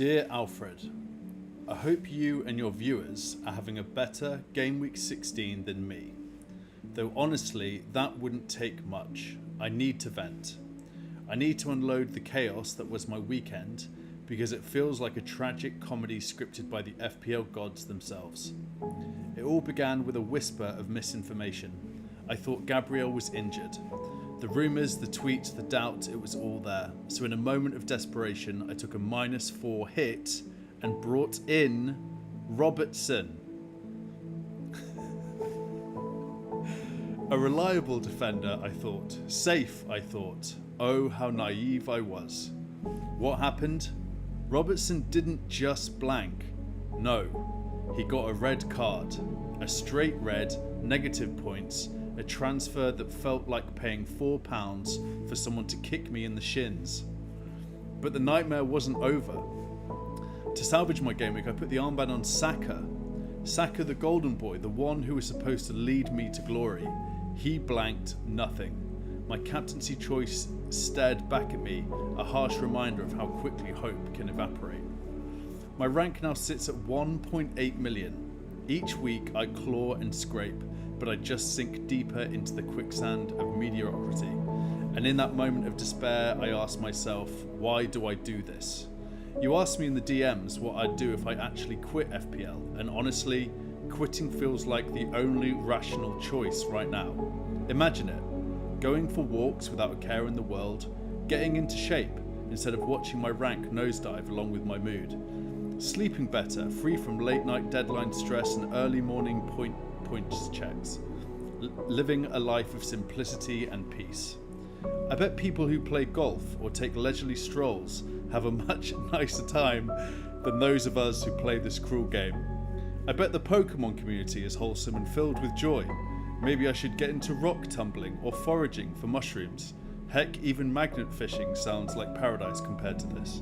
Dear Alfred, I hope you and your viewers are having a better Gameweek 16 than me. Though honestly, that wouldn't take much. I need to vent. I need to unload the chaos that was my weekend because it feels like a tragic comedy scripted by the FPL gods themselves. It all began with a whisper of misinformation. I thought Gabriel was injured. The rumours, the tweets, the doubt, it was all there. So in a moment of desperation, I took a -4 hit and brought in Robertson. A reliable defender, I thought. Safe, I thought. Oh, how naive I was. What happened? Robertson didn't just blank. No, he got a red card. A straight red, negative points, a transfer that felt like paying £4 for someone to kick me in the shins. But the nightmare wasn't over. To salvage my game week, I put the armband on Saka. Saka the golden boy, the one who was supposed to lead me to glory. He blanked nothing. My captaincy choice stared back at me, a harsh reminder of how quickly hope can evaporate. My rank now sits at 1.8 million. Each week I claw and scrape, but I just sink deeper into the quicksand of mediocrity. And in that moment of despair, I ask myself, why do I do this? You asked me in the DMs what I'd do if I actually quit FPL, and honestly, quitting feels like the only rational choice right now. Imagine it, going for walks without a care in the world, getting into shape instead of watching my rank nosedive along with my mood, sleeping better, free from late night deadline stress and early morning points checks, living a life of simplicity and peace. I bet people who play golf or take leisurely strolls have a much nicer time than those of us who play this cruel game. I bet the Pokemon community is wholesome and filled with joy. Maybe I should get into rock tumbling or foraging for mushrooms. Heck, even magnet fishing sounds like paradise compared to this.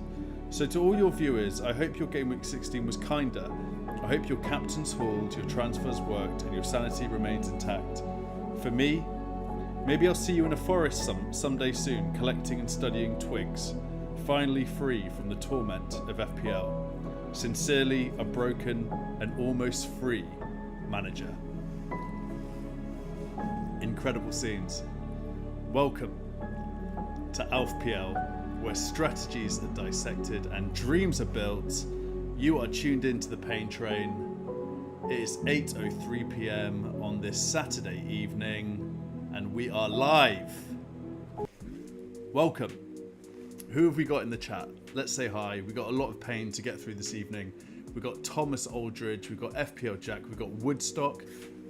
So to all your viewers, I hope your Gameweek 16 was kinder. I hope your captains hauled, your transfers worked, and your sanity remains intact. For me, maybe I'll see you in a forest someday soon, collecting and studying twigs, finally free from the torment of FPL. Sincerely, a broken and almost free manager. Incredible scenes. Welcome to FPL, where strategies are dissected and dreams are built. You are tuned into the pain train. It is 8:03 PM on this Saturday evening, and we are live. Welcome. Who have we got in the chat? Let's say hi. We've got a lot of pain to get through this evening. We've got Thomas Aldridge, we've got FPL Jack, we've got Woodstock.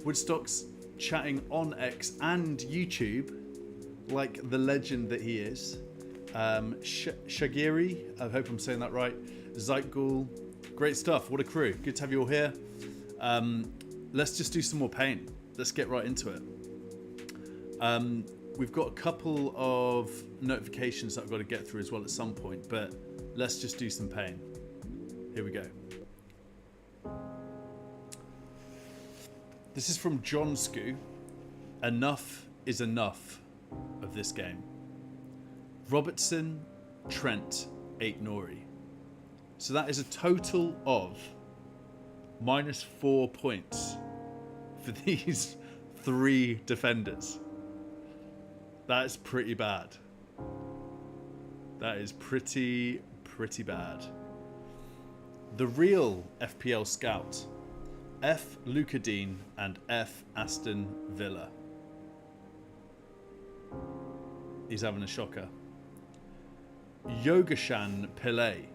Woodstock's chatting on X and YouTube, like the legend that he is. Shagiri, I hope I'm saying that right. Zeitgul, great stuff. What a crew. Good to have you all here. Let's just do some more pain. Let's get right into it. We've got a couple of notifications that I've got to get through as well at some point, but let's just do some pain. Here we go. This is from John Scoo. Enough is enough of this game. Robertson, Trent, Aït-Nouri. So that is a total of -4 points for these 3 defenders. That is pretty bad. That is pretty bad. The real FPL scout, F. Lucadine and F. Aston Villa. He's having a shocker. Yogashan Pillay.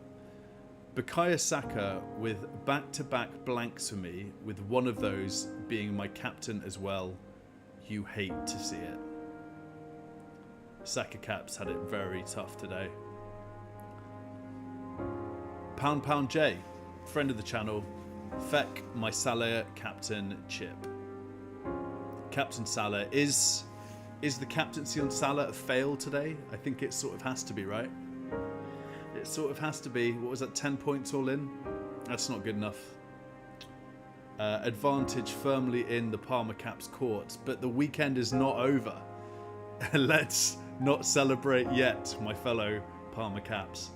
Bukayo Saka with back-to-back blanks for me, with one of those being my captain as well. You hate to see it. Saka Caps had it very tough today. Pound J, friend of the channel. Feck, my Salah captain Chip. Captain Salah, is the captaincy on Salah a fail today? I think it sort of has to be, right? It sort of has to be. What was that, 10 points all in? That's not good enough. Advantage firmly in the Palmer Caps court, but the weekend is not over. Let's not celebrate yet, my fellow Palmer Caps.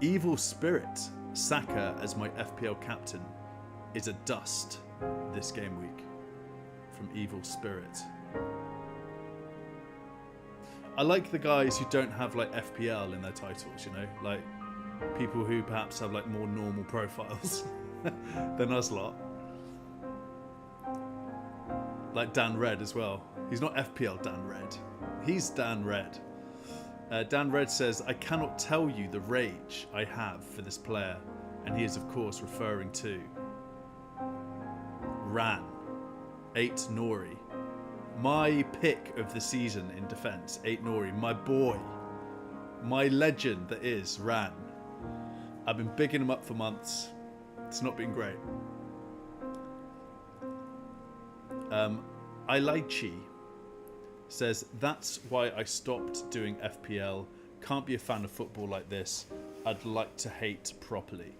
Evil Spirit, Saka as my FPL captain is a dust this game week. From Evil Spirit. I like the guys who don't have like FPL in their titles, you know, like people who perhaps have like more normal profiles than us lot. Like Dan Red as well. He's not FPL Dan Red. He's Dan Red. Dan Red says, I cannot tell you the rage I have for this player. And he is, of course, referring to Ran, 8 Nori. My pick of the season in defence, 8 Nori. My boy. My legend that is Ran. I've been bigging him up for months. It's not been great. Ilaichi says, that's why I stopped doing FPL. Can't be a fan of football like this. I'd like to hate properly.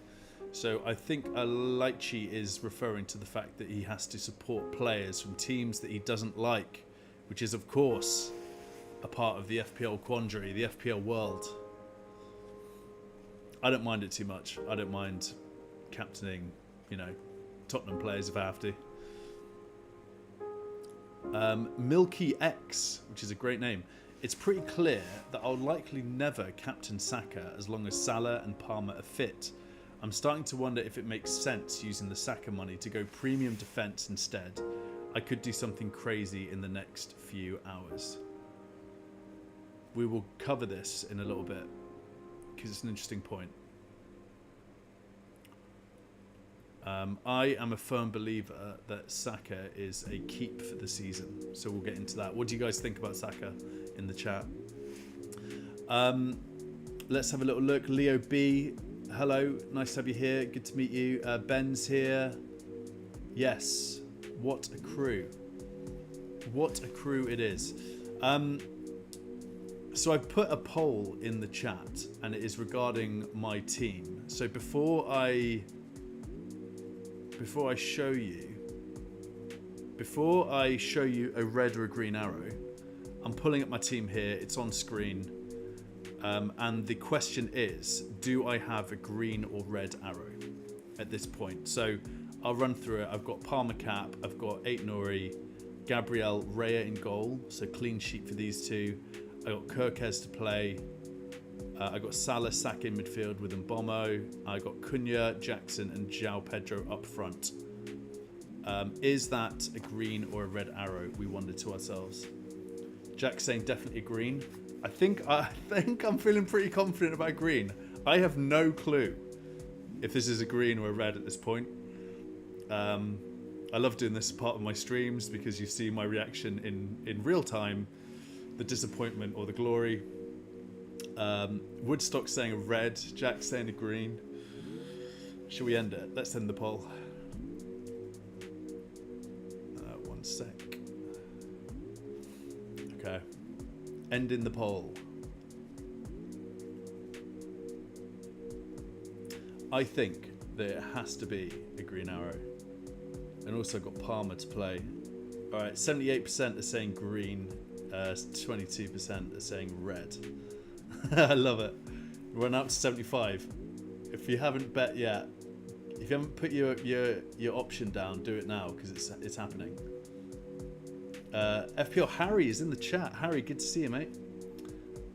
So I think Ilaichi is referring to the fact that he has to support players from teams that he doesn't like, which is, of course, a part of the FPL quandary, the FPL world. I don't mind it too much. I don't mind captaining, you know, Tottenham players if I have to. Milky X, which is a great name. It's pretty clear that I'll likely never captain Saka as long as Salah and Palmer are fit. I'm starting to wonder if it makes sense using the Saka money to go premium defence instead. I could do something crazy in the next few hours. We will cover this in a little bit because it's an interesting point. I am a firm believer that Saka is a keep for the season, so we'll get into that. What do you guys think about Saka in the chat? Let's have a little look. Leo B, hello, nice to have you here. Good to meet you. Ben's here. Yes, what a crew. What a crew it is. So I've put a poll in the chat, and it is regarding my team. So before I show you a red or a green arrow, I'm pulling up my team here. It's on screen. And the question is, do I have a green or red arrow at this point? So I'll run through it. I've got Palmer cap. I've got 8 Nori, Gabriel Raya in goal. So clean sheet for these two. I got Kirkes to play. I got Salah, Saka in midfield with Mbomo. I got Cunha, Jackson, and João Pedro up front. Is that a green or a red arrow? We wondered to ourselves. Jack's saying definitely a green. I think I'm feeling pretty confident about green. I have no clue if this is a green or a red at this point. I love doing this as part of my streams because you see my reaction in real time, the disappointment or the glory. Woodstock saying a red, Jack saying a green. Should we end it? Let's end the poll. One sec. Okay. Ending the poll. I think that it has to be a green arrow. And also got Palmer to play. Alright, 78% are saying green, 22% are saying red. I love it. We're up to 75. If you haven't bet yet, if you haven't put your option down, do it now because it's happening. FPL Harry is in the chat. Harry, good to see you, mate.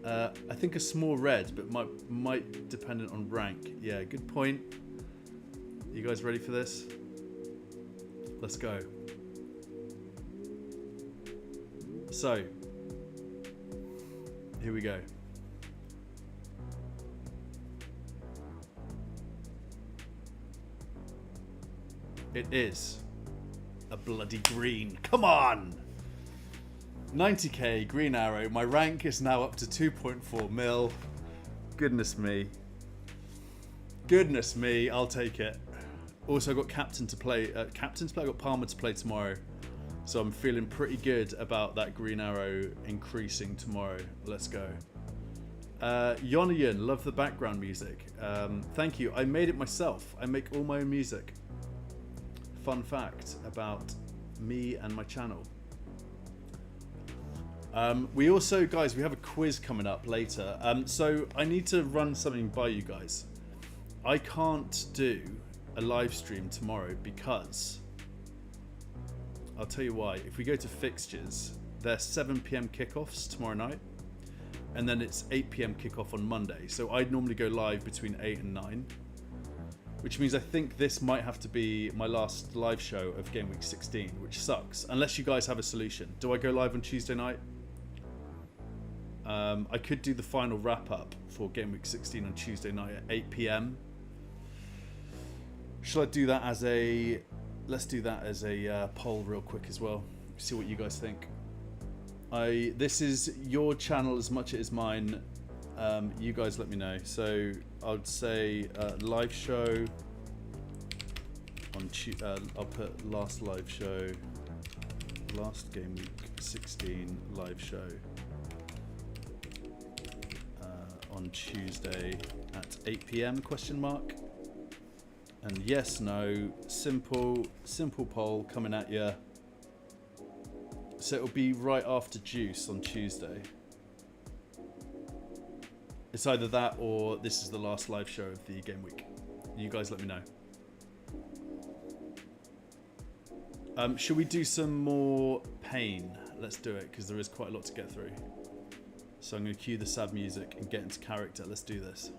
I think a small red, but might dependent on rank. Yeah, good point. You guys ready for this? Let's go. So, here we go. It is a bloody green. Come on! 90k, green arrow. My rank is now up to 2.4 mil. Goodness me. Goodness me, I'll take it. Also, I got captain to play. I got Palmer to play tomorrow. So I'm feeling pretty good about that green arrow increasing tomorrow. Let's go. Yonayan, love the background music. Thank you. I made it myself. I make all my own music. Fun fact about me and my channel. We also, guys, we have a quiz coming up later. So I need to run something by you guys. I can't do a live stream tomorrow because I'll tell you why. If we go to fixtures, they're 7 PM kickoffs tomorrow night, and then it's 8 PM kickoff on Monday. So I'd normally go live between 8 and 9, which means I think this might have to be my last live show of Gameweek 16, which sucks. Unless you guys have a solution. Do I go live on Tuesday night? I could do the final wrap up for Gameweek 16 on Tuesday night at 8 PM. Shall I do that as a... Let's do that as a poll real quick as well. See what you guys think. This is your channel as much as mine. You guys let me know. So I'd say live show on I'll put last live show, last Gameweek 16 live show on Tuesday at 8 PM question mark. And yes, no, simple poll coming at you. So it'll be right after Juice on Tuesday. It's either that or this is the last live show of the game week. You guys let me know. Should we do some more pain? Let's do it, because there is quite a lot to get through. So I'm going to cue the sad music and get into character. Let's do this.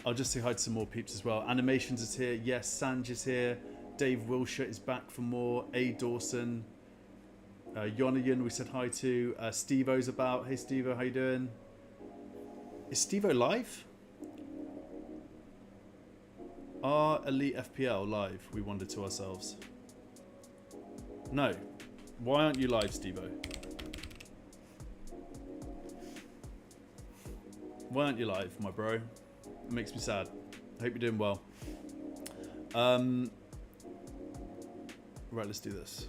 I'll just say hi to some more peeps as well. Animations is here. Yes, Sanj is here. Dave Wilshire is back for more. A. Dawson. Yonayan we said hi to. Steve-O's about. Hey Steve-O, how you doing? Is Steve-O live? Are Elite FPL live? We wondered to ourselves. No. Why aren't you live, Steve-O? Why aren't you live, my bro? It makes me sad. I hope you're doing well. Right, let's do this.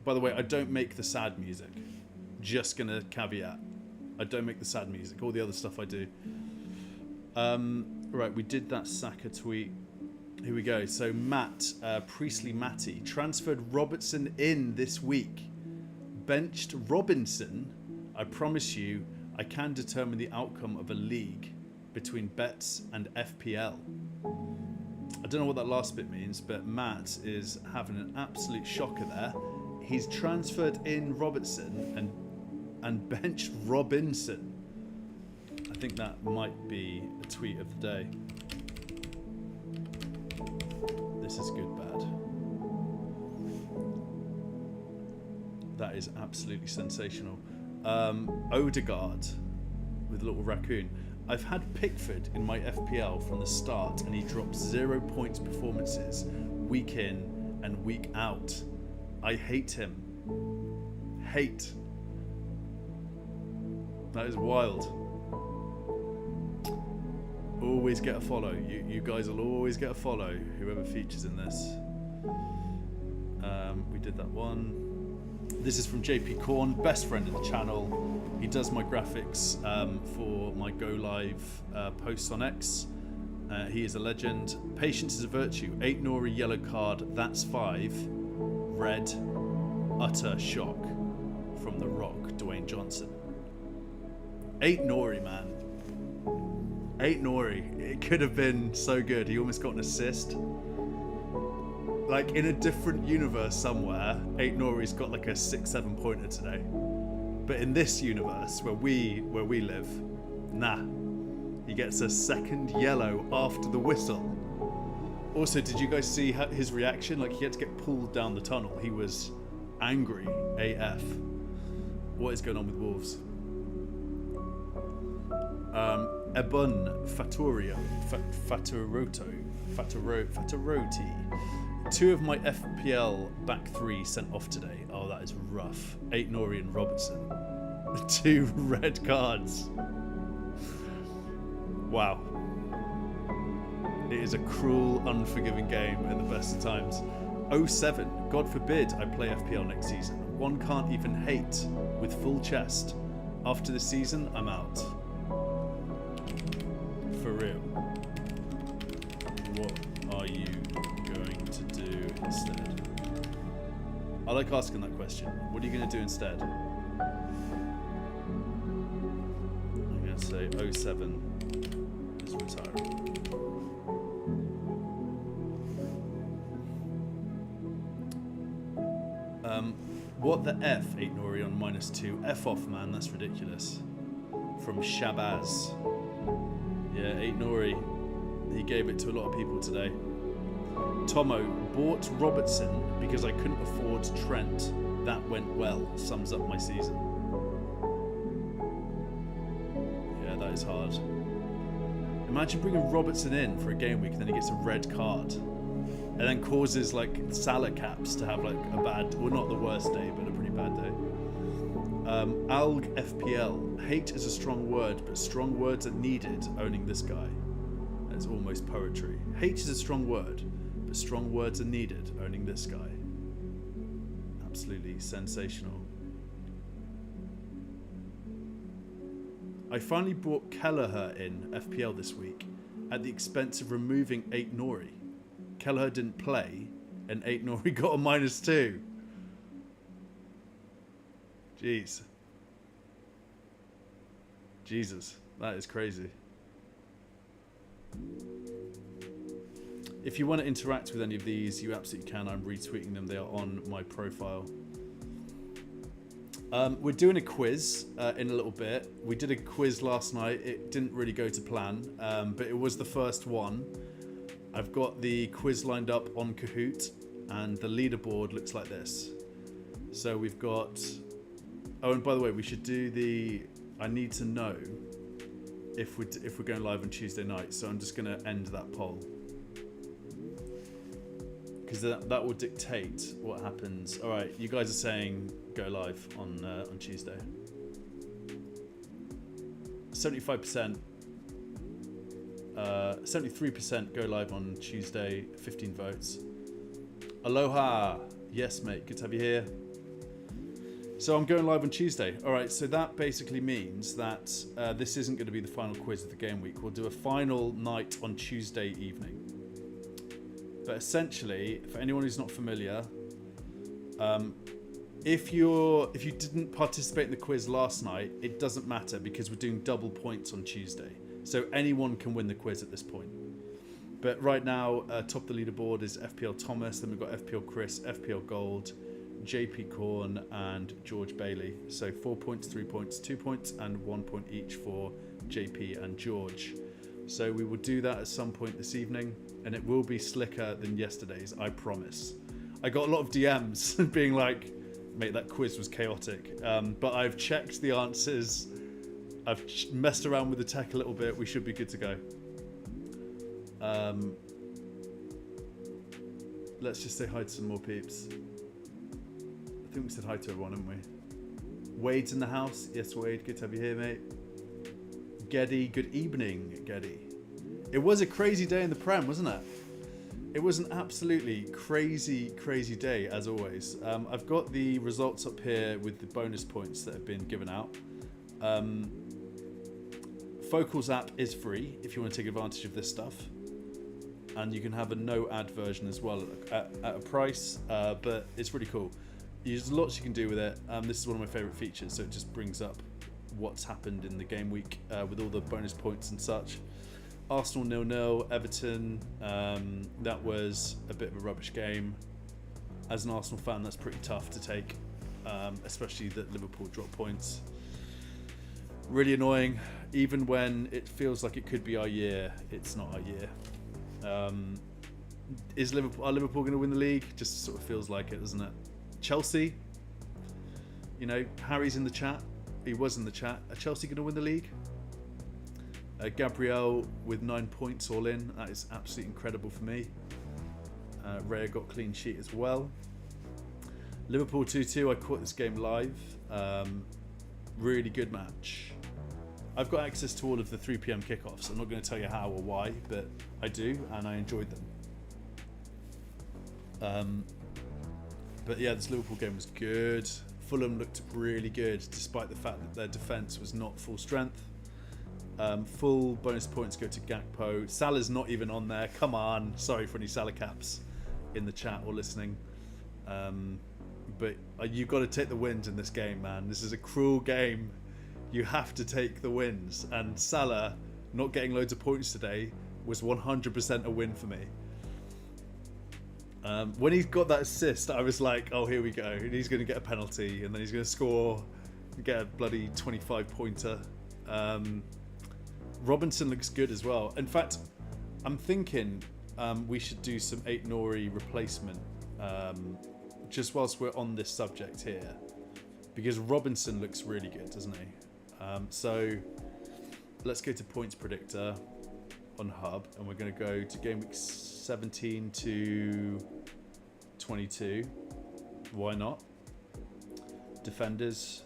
By the way, I don't make the sad music. Just gonna caveat. I don't make the sad music. All the other stuff I do. Right, we did that Saka tweet. Here we go. So Matt, Priestley Matty, transferred Robertson in this week. Benched Robinson. I promise you, I can determine the outcome of a league between bets and FPL. I don't know what that last bit means, but Matt is having an absolute shocker there. He's transferred in Robertson and benched Robinson. I think that might be a tweet of the day. This is good bad. That is absolutely sensational. Odegaard with a little raccoon. I've had Pickford in my FPL from the start and he drops 0 points performances week in and week out. I hate him. Hate. That is wild. Always get a follow. You guys will always get a follow, whoever features in this. We did that one. This is from JP Korn, best friend of the channel. He does my graphics for my Go Live posts on X. He is a legend. Patience is a virtue. 8 Nori, yellow card, that's 5. Red, utter shock from The Rock, Dwayne Johnson. 8 Nori, man. 8 Nori. It could have been so good. He almost got an assist. Like in a different universe somewhere, 8 Nori's got like a 6-7 pointer today. But in this universe where we live, nah. He gets a second yellow after the whistle. Also, did you guys see his reaction? Like he had to get pulled down the tunnel. He was angry AF. What is going on with Wolves? Ebon Fatoroti. 2 of my FPL back 3 sent off today. Oh, that is rough. 8 Nori and Robertson. 2 red cards. Wow. It is a cruel, unforgiving game at the best of times. 07. God forbid I play FPL next season. One can't even hate with full chest. After the season, I'm out. For real. What are you going to do instead? I like asking that question. What are you going to do instead? I'm going to say 07 is retiring. What the F, 8 Nori on -2. F off, man, that's ridiculous. From Shabazz. Yeah, 8 Nori. He gave it to a lot of people today. Tomo, bought Robertson because I couldn't afford Trent. That went well. Sums up my season. Yeah, that is hard. Imagine bringing Robertson in for a game week and then he gets a red card. And then causes like Salah caps to have like a bad, well not the worst day, but a pretty bad day. Alg FPL, hate is a strong word, but strong words are needed owning this guy. That's almost poetry. Hate is a strong word, but strong words are needed owning this guy. Absolutely sensational. I finally brought Kelleher in FPL this week at the expense of removing 8 Nori. Kelleher didn't play, and 8 Nori got a -2. Jeez. Jesus, that is crazy. If you want to interact with any of these, you absolutely can. I'm retweeting them. They are on my profile. We're doing a quiz in a little bit. We did a quiz last night. It didn't really go to plan, but it was the first one. I've got the quiz lined up on Kahoot, and the leaderboard looks like this. So we've got... Oh, and by the way, we should do the... I need to know if we're going live on Tuesday night. So I'm just going to end that poll, because that will dictate what happens. All right, you guys are saying go live on Tuesday. 75%. 73% go live on Tuesday. 15 votes. Aloha. Yes, mate. Good to have you here. So I'm going live on Tuesday. All right, so that basically means that this isn't going to be the final quiz of the game week. We'll do a final night on Tuesday evening. But essentially, for anyone who's not familiar, if you didn't participate in the quiz last night, it doesn't matter because we're doing double points on Tuesday. So anyone can win the quiz at this point. But right now, top of the leaderboard is FPL Thomas, then we've got FPL Chris, FPL Gold, JP Corn, and George Bailey. So 4 points, 3 points, 2 points, and 1 point each for JP and George. So we will do that at some point this evening, and it will be slicker than yesterday's, I promise. I got a lot of DMs being like, mate, that quiz was chaotic. But I've checked the answers. I've messed around with the tech a little bit. We should be good to go. Let's just say hi to some more peeps. I think we said hi to everyone, haven't we? Wade's in the house. Yes, Wade, good to have you here, mate. Geddy, good evening, Geddy. It was a crazy day in the Prem, wasn't it? It was an absolutely crazy, crazy day, as always. I've got the results up here with the bonus points that have been given out. Focal's app is free if you want to take advantage of this stuff. And you can have a no ad version as well at a price, but it's really cool. There's lots you can do with it. This is one of my favourite features, so it just brings up what's happened in the game week with all the bonus points and such. Arsenal 0-0, Everton, that was a bit of a rubbish game. As an Arsenal fan, that's pretty tough to take, especially that Liverpool dropped points. Really annoying, even when it feels like it could be our year, it's not our year. Are Liverpool going to win the league? Just sort of feels like it, doesn't it? Chelsea, you know, Harry's in the chat. He was in the chat. Are Chelsea going to win the league? Gabriel with 9 points all in. That is absolutely incredible for me. Raya got clean sheet as well. Liverpool 2-2. I caught this game live. Really good match. I've got access to all of the 3 PM kickoffs. I'm not going to tell you how or why, but I do, and I enjoyed them. But yeah, this Liverpool game was good. Fulham looked really good, despite the fact that their defence was not full strength. Full bonus points go to Gakpo. Salah's not even on there. Come on. Sorry for any Salah caps in the chat or listening. But you've got to take the wins in this game, man. This is a cruel game. You have to take the wins. And Salah not getting loads of points today was 100% a win for me. When he's got that assist, I was like, oh, here we go. And he's going to get a penalty, and then he's going to score, get a bloody 25-pointer. Robinson looks good as well. In fact, I'm thinking we should do some 8 Nori replacement just whilst we're on this subject here, because Robinson looks really good, doesn't he? So let's go to points predictor on Hub, and we're going to go to Gameweek 17 to 22. Why not? Defenders,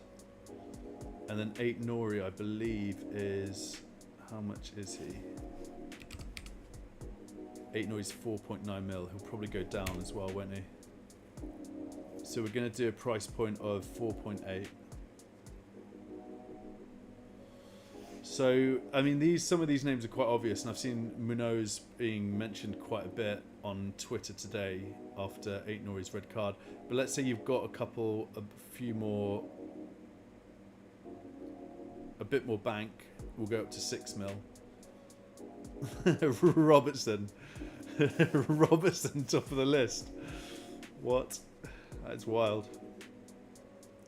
and then 8 Nori, I believe, is, how much is he? 8 Nori's 4.9 mil. He'll probably go down as well, won't he? So we're going to do a price point of 4.8. So, I mean, some of these names are quite obvious, and I've seen Munoz being mentioned quite a bit on Twitter today after 8 Nori's red card. But let's say you've got a few more, a bit more bank. We'll go up to 6 mil. Robertson. Robertson, top of the list. What? That's wild.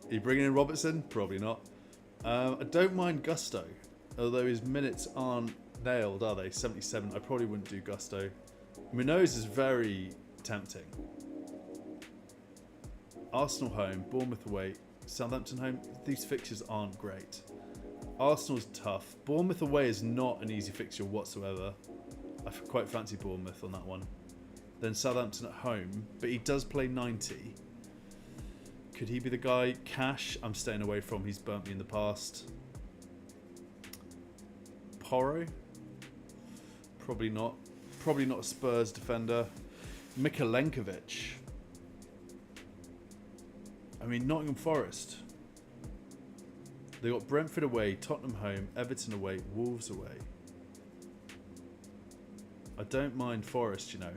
Are you bringing in Robertson? Probably not. I don't mind Gusto, although his minutes aren't nailed, are they? 77. I probably wouldn't do Gusto. Munoz is very tempting. Arsenal home, Bournemouth away, Southampton home. These fixtures aren't great. Arsenal's tough. Bournemouth away is not an easy fixture whatsoever. I quite fancy Bournemouth on that one. Then Southampton at home, but he does play 90. Could he be the guy? Cash, I'm staying away from. He's burnt me in the past. Porro? Probably not. Probably not a Spurs defender. Mikalenkovic. I mean, Nottingham Forest. They got Brentford away, Tottenham home, Everton away, Wolves away. I don't mind Forest, you know.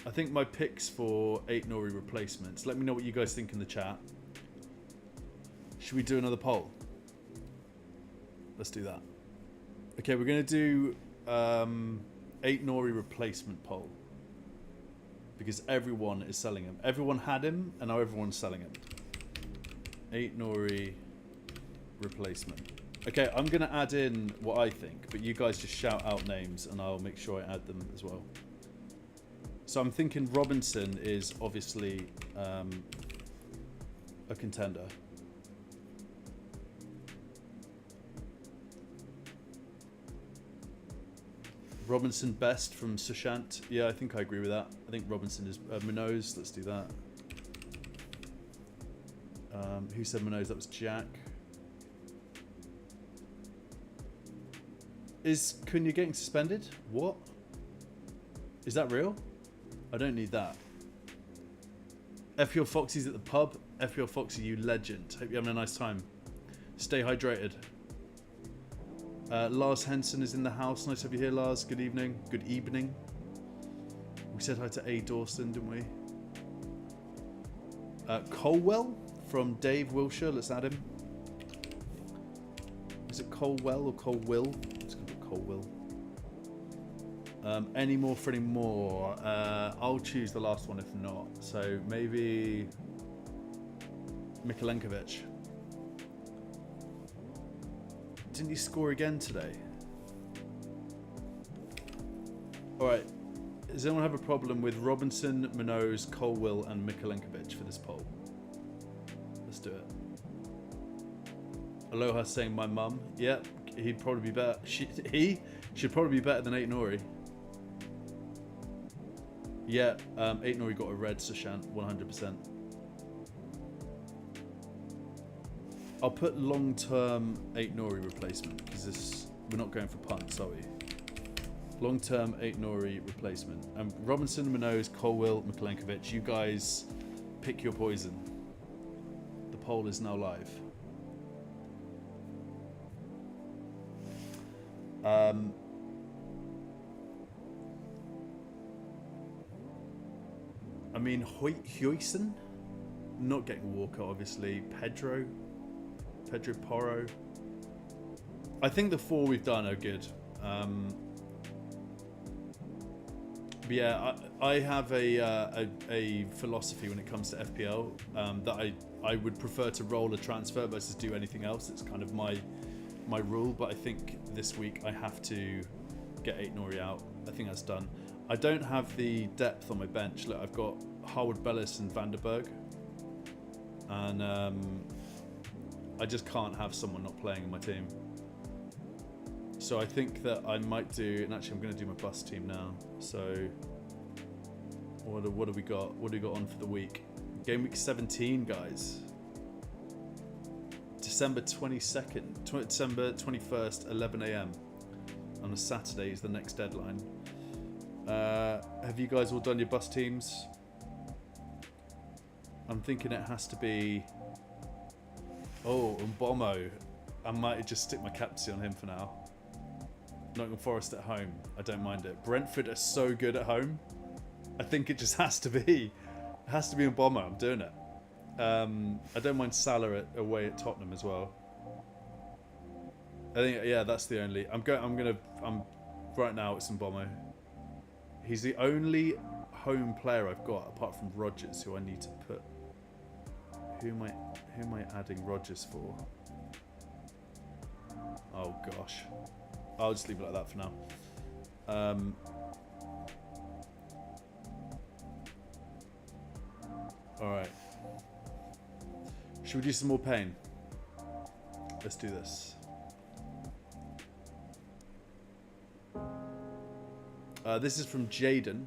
I think my picks for 8 Nori replacements. Let me know what you guys think in the chat. Should we do another poll? Let's do that. Okay, we're going to do 8 Nori replacement poll. Because everyone is selling him. Everyone had him, and now everyone's selling him. 8 Nori replacement. Okay, I'm going to add in what I think, but you guys just shout out names, and I'll make sure I add them as well. So I'm thinking Robinson is obviously a contender. Robinson best from Sushant. Yeah, I think I agree with that. I think Robinson is Munoz. Let's do that. Who said Munoz? That was Jack. Is Cunha getting suspended? What? Is that real? I don't need that. FPL Foxy's at the pub. FPL Foxy, you legend. Hope you're having a nice time. Stay hydrated. Lars Henson is in the house. Nice to have you here, Lars. Good evening. Good evening. We said hi to A. Dawson, didn't we? Colwell from Dave Wilshire. Let's add him. Is it Colwell or Colwill? It's going to be Colwill. Any more for any more? I'll choose the last one if not. So maybe Mikalenkovic. Didn't he score again today? Alright. Does anyone have a problem with Robinson, Munoz, Colwill and Mikalenkovic for this poll? Let's do it. Aloha saying my mum. Yeah, he'd probably be better. He should probably be better than 8 Nori. Yeah, 8 Nori got a red Sushant, 100%. I'll put long-term 8 Nori replacement because we're not going for punts, are we? Long-term 8 Nori replacement. Robinson, Munoz, Colwill, Mikalenkovic. You guys pick your poison. The poll is now live. I mean, Huysen, not getting Walker, obviously. Pedro Porro. I think the 4 we've done are good. But yeah, I have a philosophy when it comes to FPL that I would prefer to roll a transfer versus do anything else. It's kind of my rule, but I think this week I have to get 8 Nori out. I think that's done. I don't have the depth on my bench. Look, I've got Harwood Bellis and Vanderberg, and I just can't have someone not playing in my team. So I think that I might do, and actually I'm going to do my bus team now. So what do we got? What do we got on for the week? Gameweek 17, guys. December 22nd, December 21st, 11 AM. On a Saturday is the next deadline. Have you guys all done your bus teams? I'm thinking it has to be... Oh, Mbomo. I might just stick my captaincy on him for now. Nottingham Forest at home. I don't mind it. Brentford are so good at home. I think it just has to be. It has to be Mbomo. I'm doing it. I don't mind Salah away at Tottenham as well. I think, yeah, that's the only. Right now it's Mbomo. He's the only home player I've got apart from Rodgers, who I need to put. Who am I adding Rodgers for? Oh gosh. I'll just leave it like that for now. Alright. Should we do some more pain? Let's do this. This is from Jaden.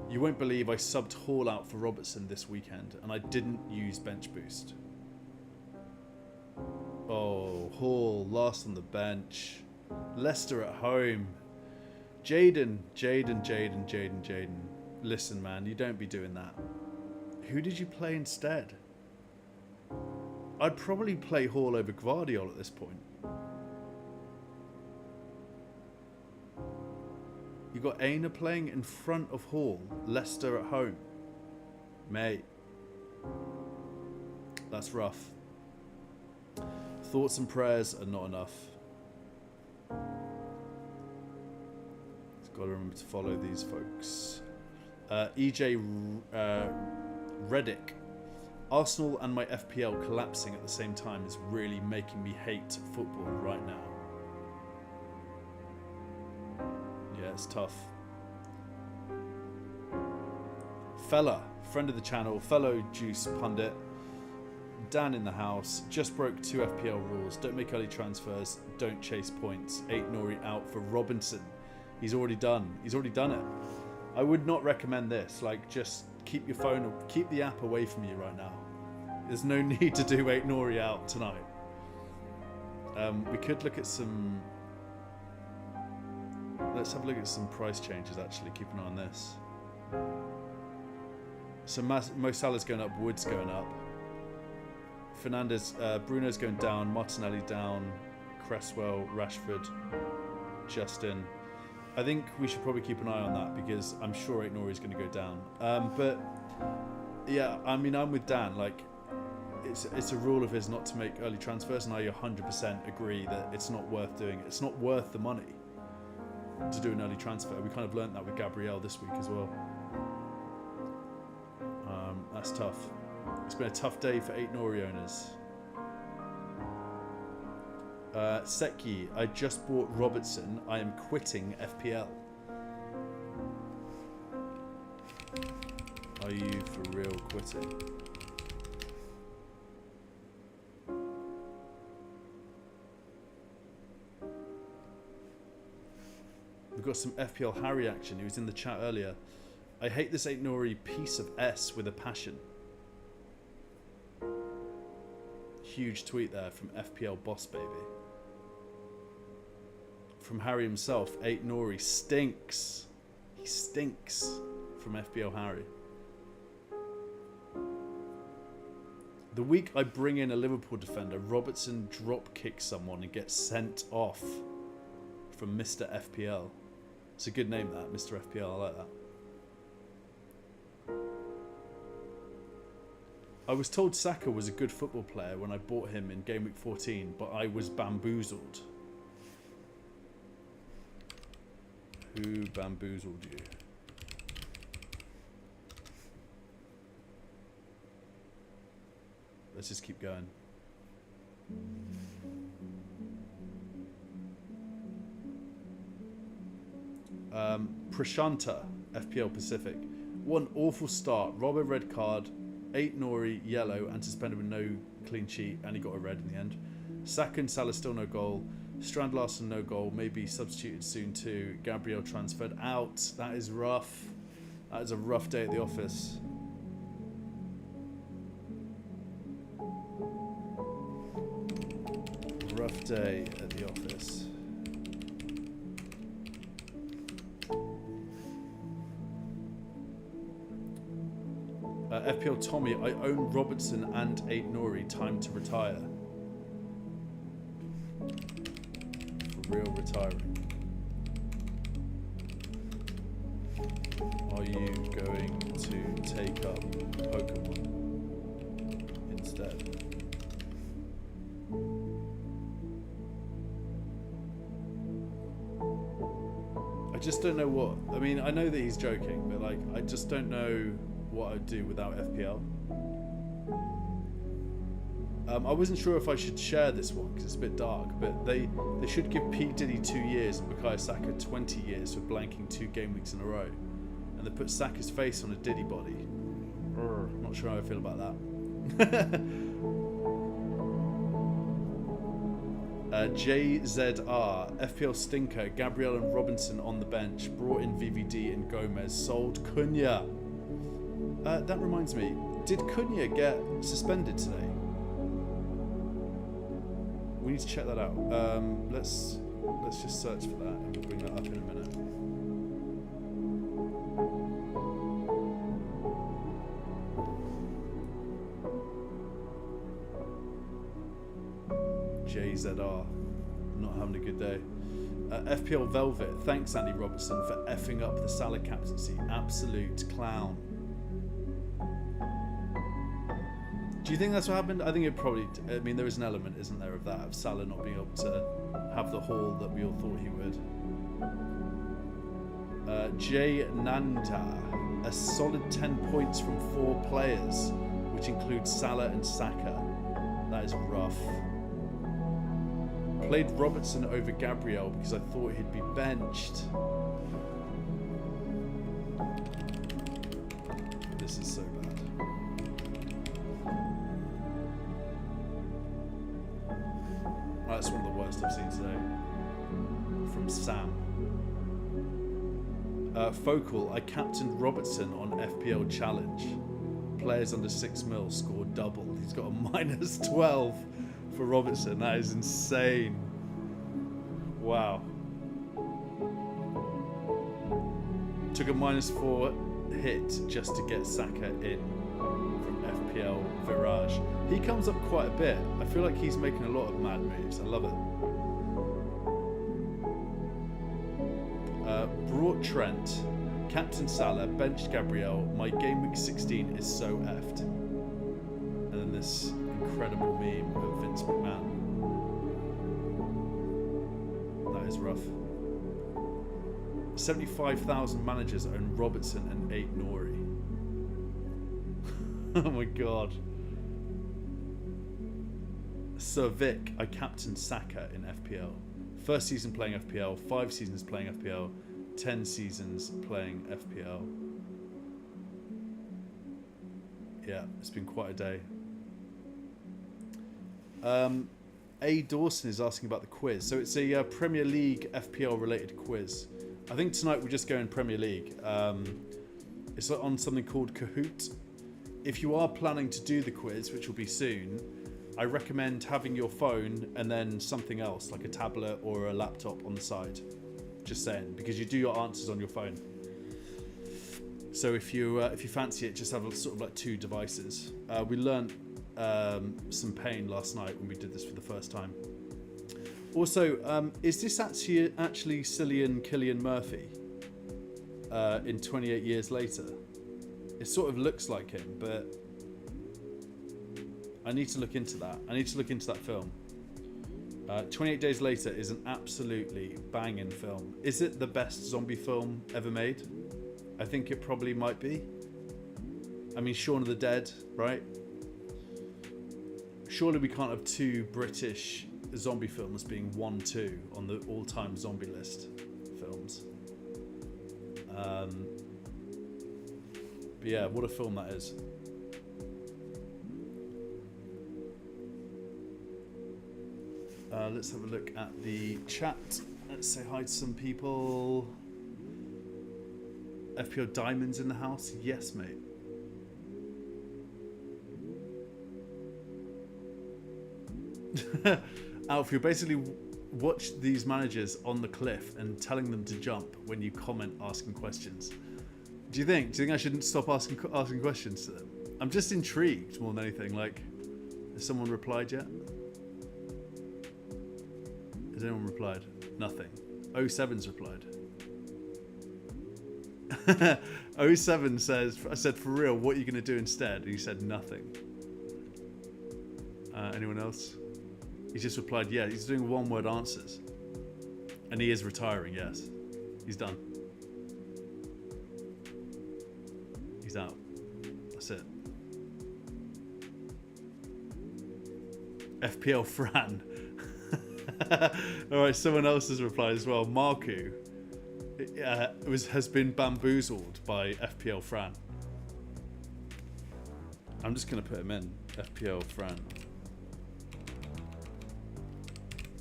You won't believe I subbed Hall out for Robertson this weekend, and I didn't use bench boost. Oh, Hall, last on the bench. Leicester at home. Jaden. Listen, man, you don't be doing that. Who did you play instead? I'd probably play Hall over Gvardiol at this point. You got Aina playing in front of Hall. Leicester at home. Mate. That's rough. Thoughts and prayers are not enough. Got to remember to follow these folks. EJ Reddick. Arsenal and my FPL collapsing at the same time is really making me hate football right now. Yeah, it's tough. Fella, friend of the channel, fellow Juice pundit. Dan in the house. Just broke 2 FPL rules. Don't make early transfers. Don't chase points. 8 Nori out for Robinson. He's already done it. I would not recommend this. Like, just keep your phone or keep the app away from you right now. There's no need to do 8 Nori out tonight. We could look at some... Let's have a look at some price changes, actually. Keep an eye on this. So Mo Salah's going up, Wood's going up. Fernandez, Bruno's going down, Martinelli down, Cresswell, Rashford, Justin. I think we should probably keep an eye on that because I'm sure 8 Nori is going to go down. But yeah, I mean, I'm with Dan. Like, it's a rule of his not to make early transfers, and I 100% agree that it's not worth doing it. It's not worth the money to do an early transfer. We kind of learnt that with Gabriel this week as well. That's tough. It's been a tough day for 8 Nori owners. Seki, I just bought Robertson. I am quitting FPL. Are you for real quitting? We've got some FPL Harry action. He was in the chat earlier. I hate this 8 Nori piece of S with a passion. Huge tweet there from FPL Boss Baby. From Harry himself, 8 Nori stinks. He stinks from FPL Harry. The week I bring in a Liverpool defender, Robertson drop kicks someone and gets sent off from Mr. FPL. It's a good name, that, Mr. FPL. I like that. I was told Saka was a good football player when I bought him in Gameweek 14, but I was bamboozled. Who bamboozled you? Let's just keep going. Prashanta, FPL Pacific. One awful start. Robbo red card, 8 Nori yellow and suspended with no clean sheet, and he got a red in the end. Saka and Salah still no goal. Strand Larson no goal, maybe substituted soon too. Gabriel transferred out. That is rough. That is a rough day at the office. Rough day at the office. FPL Tommy, I own Robertson and 8 Nori. Time to retire. For real retiring. Are you going to take up Pokemon instead? I just don't know what. I mean, I know that he's joking, but like, I just don't know what I'd do without FPL. I wasn't sure if I should share this one because it's a bit dark, but they should give P. Diddy 2 years and Bukayo Saka 20 years for blanking 2 game weeks in a row. And they put Saka's face on a Diddy body. I'm not sure how I feel about that. JZR, FPL stinker, Gabriel and Robinson on the bench, brought in VVD and Gomez, sold Cunha. That reminds me, did Cunha get suspended today? We need to check that out. Let's just search for that and we'll bring that up in a minute. JZR, not having a good day. FPL Velvet, thanks Andy Robertson for effing up the Salah captaincy. Absolute clown. Do you think that's what happened? I think it probably, I mean, there is an element, isn't there, of that, of Salah not being able to have the haul that we all thought he would. Jay Nanda, a solid 10 points from 4 players, which includes Salah and Saka. That is rough. Played Robertson over Gabriel because I thought he'd be benched. This is so bad. That's one of the worst I've seen today. From Sam. Focal, I captained Robertson on FPL Challenge. Players under 6 mil scored double. He's got a -12 for Robertson. That is insane. Wow. Took a -4 hit just to get Saka in from FPL Virage. He comes up quite a bit. I feel like he's making a lot of mad moves. I love it. Brought Trent, Captain Salah, benched Gabriel. My Gameweek 16 is so effed. And then this incredible meme of Vince McMahon. That is rough. 75,000 managers own Robertson and 8 Nori. Oh my god. Sir Vic, I captained Saka in FPL. First season playing FPL, 5 seasons playing FPL, 10 seasons playing FPL. Yeah, it's been quite a day. A. Dawson is asking about the quiz. So it's a Premier League FPL related quiz. I think tonight we're just going Premier League. It's on something called Kahoot. If you are planning to do the quiz, which will be soon, I recommend having your phone and then something else, like a tablet or a laptop on the side. Just saying, because you do your answers on your phone. So if you fancy it, just have sort of like 2 devices. We learned some pain last night when we did this for the first time. Also, is this actually Cillian Murphy in 28 years later? It sort of looks like him, but I need to look into that. I need to look into that film. 28 Days Later is an absolutely banging film. Is it the best zombie film ever made? I think it probably might be. I mean, Shaun of the Dead, right? Surely we can't have two British zombie films being 1-2 on the all-time zombie list films. But yeah, what a film that is. Let's have a look at the chat. Let's say hi to some people. FPL Diamonds in the house. Yes, mate. Alf, you basically watch these managers on the cliff and telling them to jump when you comment asking questions. Do you think I shouldn't stop asking questions to them? I'm just intrigued more than anything. Like, has someone replied yet? Has anyone replied? Nothing. 07's replied. 07 says, I said, for real, what are you going to do instead? And he said nothing. Anyone else? He just replied, yeah, he's doing one-word answers. And he is retiring, yes. He's done. He's out. That's it. FPL Fran. Alright, someone else has replied as well. Marku has been bamboozled by FPL Fran. I'm just going to put him in. FPL Fran.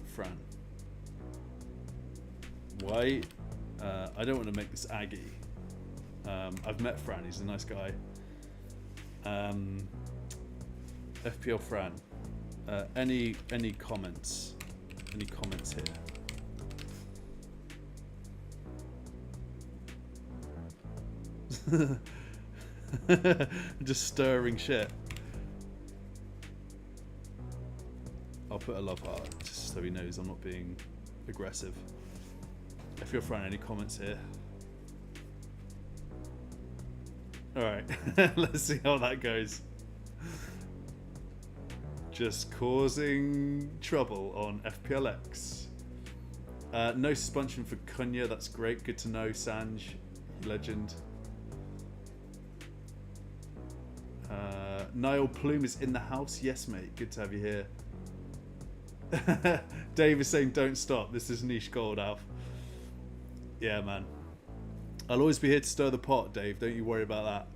Fran. Why? I don't want to make this Aggie. I've met Fran. He's a nice guy. FPL Fran. Any comments? Any comments here? Just stirring shit. I'll put a love heart just so he knows I'm not being aggressive. If you're Fran, any comments here? Alright, let's see how that goes. Just causing trouble on FPL X. No suspension for Cunha, that's great. Good to know, Sanj. Legend. Niall Plume is in the house. Yes, mate. Good to have you here. Dave is saying don't stop. This is niche gold, Alf. Yeah, man. I'll always be here to stir the pot, Dave. Don't you worry about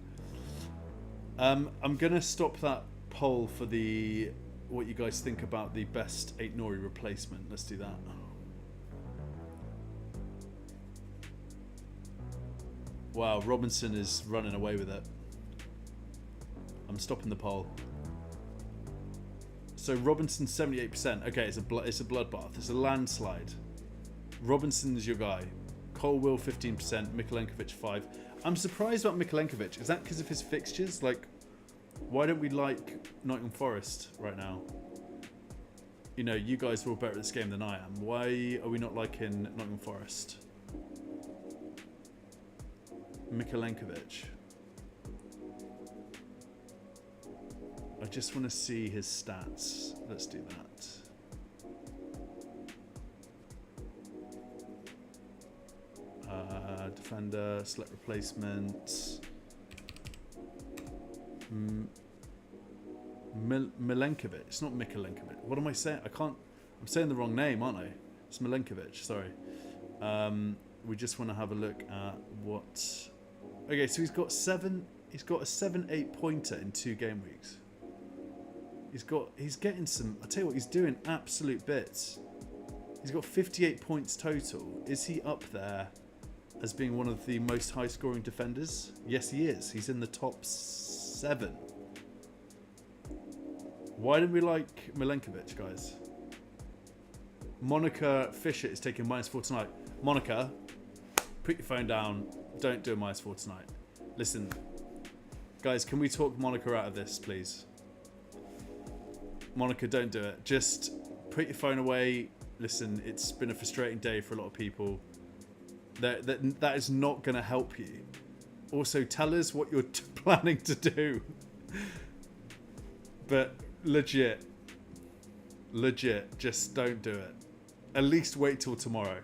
that. I'm going to stop that poll for the... what you guys think about the best 8 Nori replacement. Let's do that. Wow, Robinson is running away with it. I'm stopping the poll. So Robinson 78%. Okay, it's a bloodbath. It's a landslide. Robinson's your guy. Colwill 15%. Mikolenkovic 5%. I'm surprised about Mikolenkovic. Is that because of his fixtures? Like, why don't we like Nottingham Forest right now? You know, you guys are all better at this game than I am. Why are we not liking Nottingham Forest? Mikolenkovic. I just want to see his stats. Let's do that. Defender, select replacement. Milenkovic. It's not Mikolenkovic. What am I saying? I'm saying the wrong name, aren't I? It's Milenkovic. Sorry. We just want to have a look at what. Okay, so he's got a 7-8 pointer in 2 game weeks. He's getting some. I tell you what, he's doing absolute bits. He's got 58 points total. Is he up there as being one of the most high scoring defenders? Yes, he is. He's in the top 7. Why didn't we like Milenkovic, guys? Monica Fisher is taking -4 tonight. Monica, put your phone down. Don't do a -4 tonight. Listen, guys, can we talk Monica out of this, please? Monica, don't do it. Just put your phone away. Listen, it's been a frustrating day for a lot of people. That is not going to help you. Also, tell us what you're planning to do. But legit, Legit, just don't do it. At least wait till tomorrow.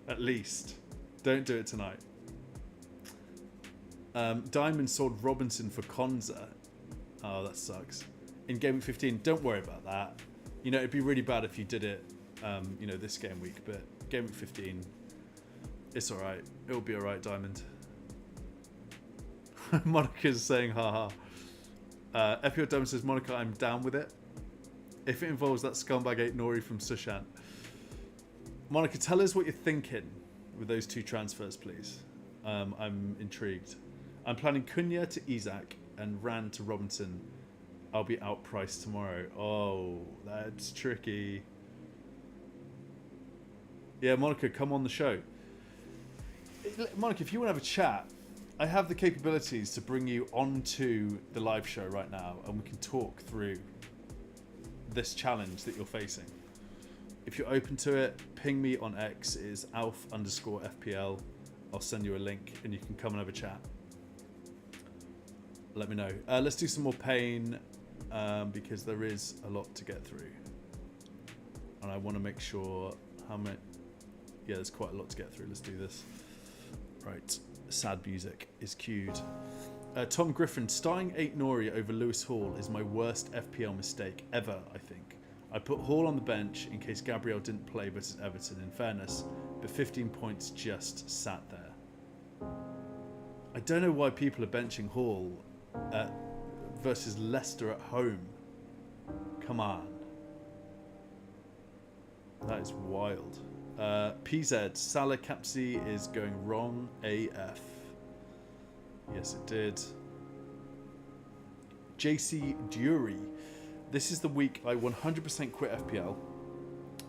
At least. Don't do it tonight. Diamond sold Robinson for Konza. Oh, that sucks. In Gameweek 15, don't worry about that. You know, it'd be really bad if you did it, you know, this game week. But Gameweek 15, it's all right. It'll be all right, Diamond. Monica's saying, haha. FPL Diamond says, Monica, I'm down with it. If it involves that scumbag 8 Nori from Sushant. Monica, tell us what you're thinking with those 2 transfers, please. I'm intrigued. I'm planning Cunha to Isak and Rand to Robinson. I'll be outpriced tomorrow. Oh, that's tricky. Yeah, Monica, come on the show. Monica, if you want to have a chat, I have the capabilities to bring you onto the live show right now and we can talk through this challenge that you're facing. If you're open to it, ping me on X. It is alf_FPL. I'll send you a link and you can come and have a chat. Let me know. Let's do some more pain because there is a lot to get through. And I want to make sure how many... Yeah, there's quite a lot to get through. Let's do this. Right. Sad music is cued. Tom Griffin, starting 8 Nori over Lewis Hall is my worst FPL mistake ever, I think. I put Hall on the bench in case Gabriel didn't play versus Everton, in fairness, but 15 points just sat there. I don't know why people are benching Hall versus Leicester at home. Come on. That is wild. PZ, Salah captaincy is going wrong AF. Yes, it did. JC Dury. This is the week I 100% quit FPL.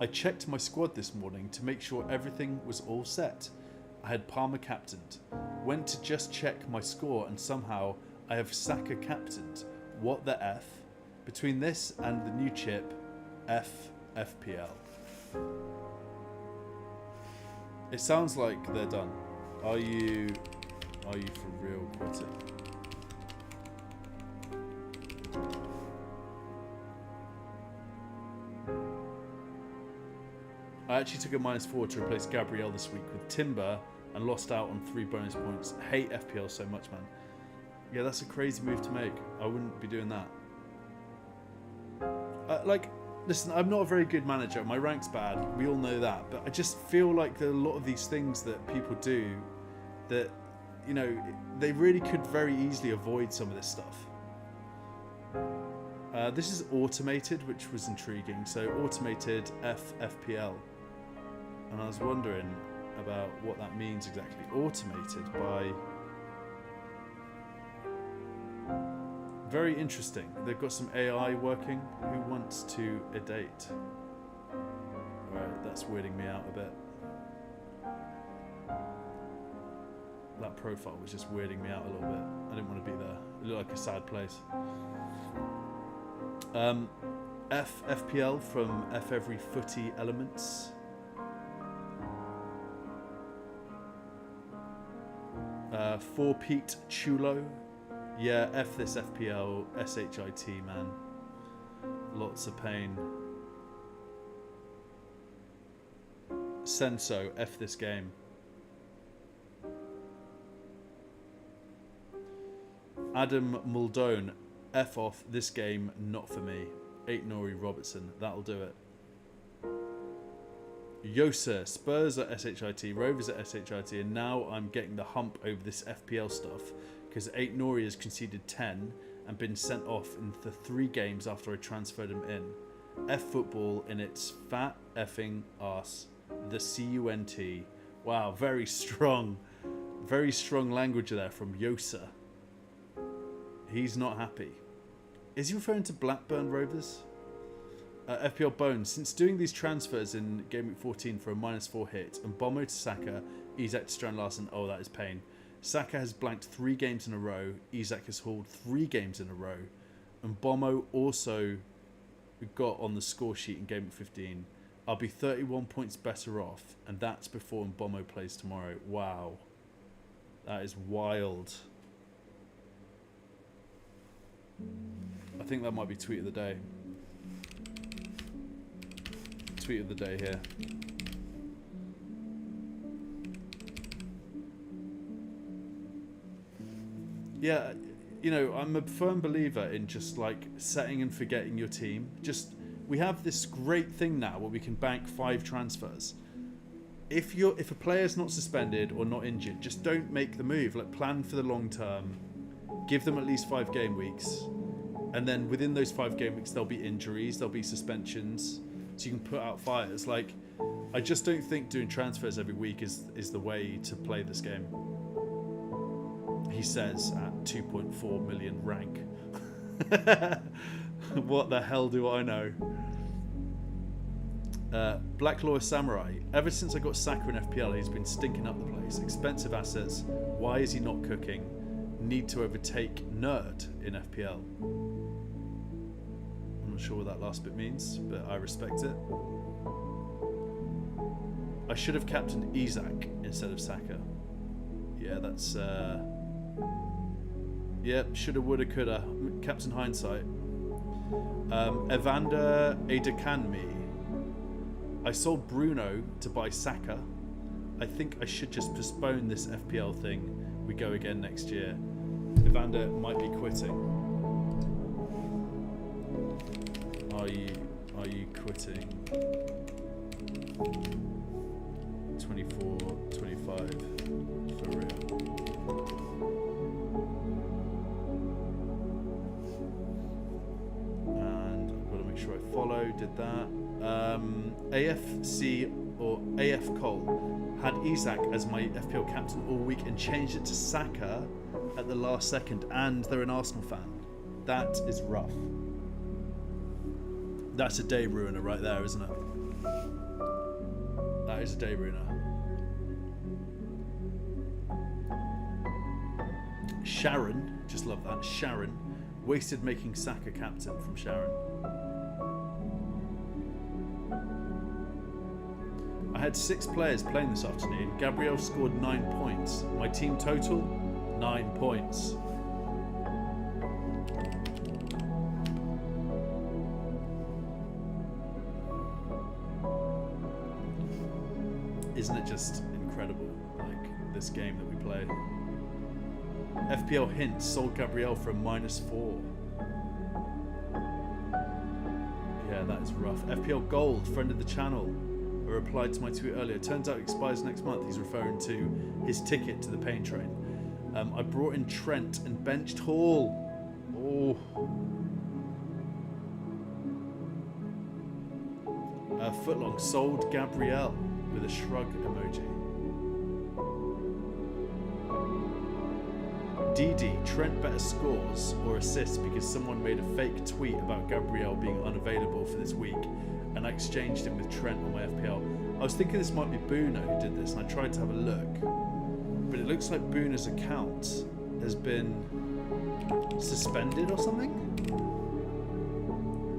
I checked my squad this morning to make sure everything was all set. I had Palmer captained. Went to just check my score and somehow I have Saka captained. What the F? Between this and the new chip, FPL. It sounds like they're done. Are you for real quitting? I actually took a -4 to replace Gabriel this week with Timber and lost out on 3 bonus points. Hate FPL so much, man. Yeah, that's a crazy move to make. I wouldn't be doing that. Listen, I'm not a very good manager. My rank's bad. We all know that. But I just feel like there are a lot of these things that people do that, you know, they really could very easily avoid some of this stuff. This is automated, which was intriguing. So automated FPL. And I was wondering about what that means exactly. Automated by... Very interesting. They've got some AI working. Who wants to a date? Alright, that's weirding me out a bit. That profile was just weirding me out a little bit. I didn't want to be there. It looked like a sad place. FPL from F Every Footy Elements. For Pete Chulo. Yeah, F this FPL, SHIT, man. Lots of pain. Senso, F this game. Adam Muldoon, F off, this game, not for me. 8 Nori Robertson, that'll do it. Yosa, Spurs are SHIT, Rovers are SHIT, and now I'm getting the hump over this FPL stuff because 8 Nori has conceded 10 and been sent off in the 3 games after I transferred him in. F football in its fat effing ass. The CUNT. Wow, very strong language there from Yosa. He's not happy. Is he referring to Blackburn Rovers? FPL Bones, since doing these transfers in Gameweek 14 for a -4 hit, and Bomo to Saka, Isak to Strand Larsen, oh that is pain. Saka has blanked 3 games in a row, Isak has hauled 3 games in a row, and Bomo also got on the score sheet in Gameweek 15. I'll be 31 points better off, and that's before Bomo plays tomorrow. Wow. That is wild. I think that might be tweet of the day. tweet of the day here. Yeah, you know, I'm a firm believer in just like setting and forgetting your team. Just, we have this great thing now where we can bank 5 transfers. If a player's not suspended or not injured, just don't make the move. Like, plan for the long term. Give them at least 5 game weeks. And then within those 5 game weeks, there'll be injuries, there'll be suspensions. So you can put out fires. Like, I just don't think doing transfers every week is the way to play this game. He says at 2.4 million rank. What the hell do I know? Black Lawyer Samurai. Ever since I got Saka in FPL, he's been stinking up the place. Expensive assets. Why is he not cooking? Need to overtake Nerd in FPL. I'm not sure what that last bit means, but I respect it. I should have captained Isak instead of Saka. Yeah, that's... Yep, shoulda, woulda, coulda. Captain hindsight. Evander Adekanmi. I sold Bruno to buy Saka. I think I should just postpone this FPL thing. We go again next year. Evander might be quitting. Are you quitting? 24, 25 for real. And I've got to make sure I follow. Did that. AFC or AF Cole had Isak as my FPL captain all week and changed it to Saka at the last second, and they're an Arsenal fan. That is rough. That's a day ruiner right there, isn't it? That is a day ruiner. Sharon, just love that. Sharon, wasted making Saka captain from Sharon. I had 6 players playing this afternoon. Gabriel scored 9 points. My team total, 9 points. Isn't it just incredible, like, this game that we play? FPL hints, sold Gabriel for a -4. Yeah, that is rough. FPL Gold, friend of the channel. I replied to my tweet earlier. Turns out it expires next month. He's referring to his ticket to the pain train. I brought in Trent and benched Hall. Oh. Footlong sold Gabriel with a shrug emoji. DD, Trent better scores or assists because someone made a fake tweet about Gabriel being unavailable for this week, and I exchanged him with Trent on my FPL. I was thinking this might be Boona who did this, and I tried to have a look, but it looks like Boona's account has been suspended or something.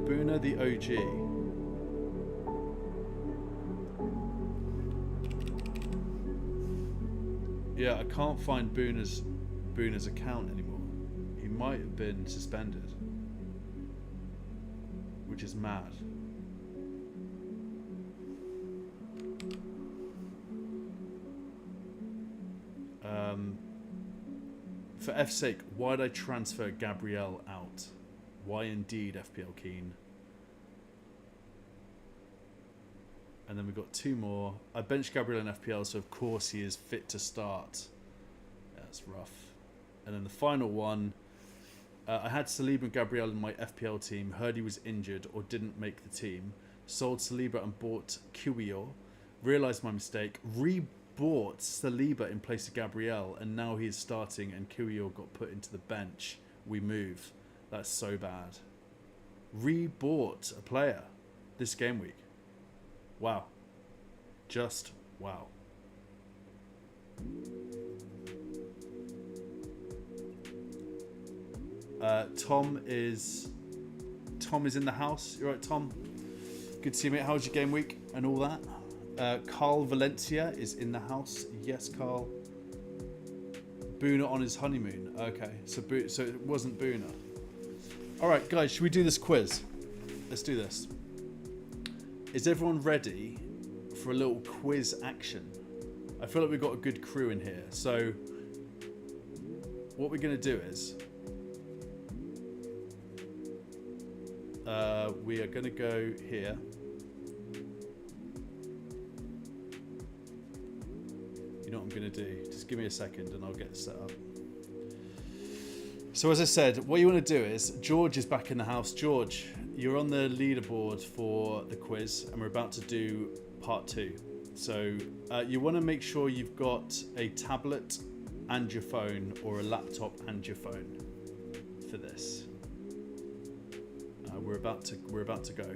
Boona the OG. Yeah, I can't find Boona's account anymore. He might have been suspended, which is mad. For F's sake, why'd I transfer Gabriel out? Why indeed, FPL Keen? And then we've got 2 more. I benched Gabriel in FPL, so of course he is fit to start. That's rough. And then the final one, I had Saliba and Gabriel in my FPL team, heard he was injured or didn't make the team, sold Saliba and bought Kiwior, realised my mistake, rebought Saliba in place of Gabriel, and now he is starting and Kiwior got put into the bench. We move. That's so bad. Rebought a player this game week. Wow. Just wow. Tom is in the house. You right, Tom? Good to see you, mate. How was your game week and all that? Carl Valencia is in the house. Yes, Carl. Boona on his honeymoon. Okay, so it wasn't Boona. All right, guys, should we do this quiz? Let's do this. Is everyone ready for a little quiz action? I feel like we've got a good crew in here. So what we're going to do is we are going to go here. You know what I'm going to do? Just give me a second and I'll get set up. So as I said, what you want to do is, George is back in the house. George, you're on the leaderboard for the quiz and we're about to do part 2. So you want to make sure you've got a tablet and your phone, or a laptop and your phone for this. We're about to go.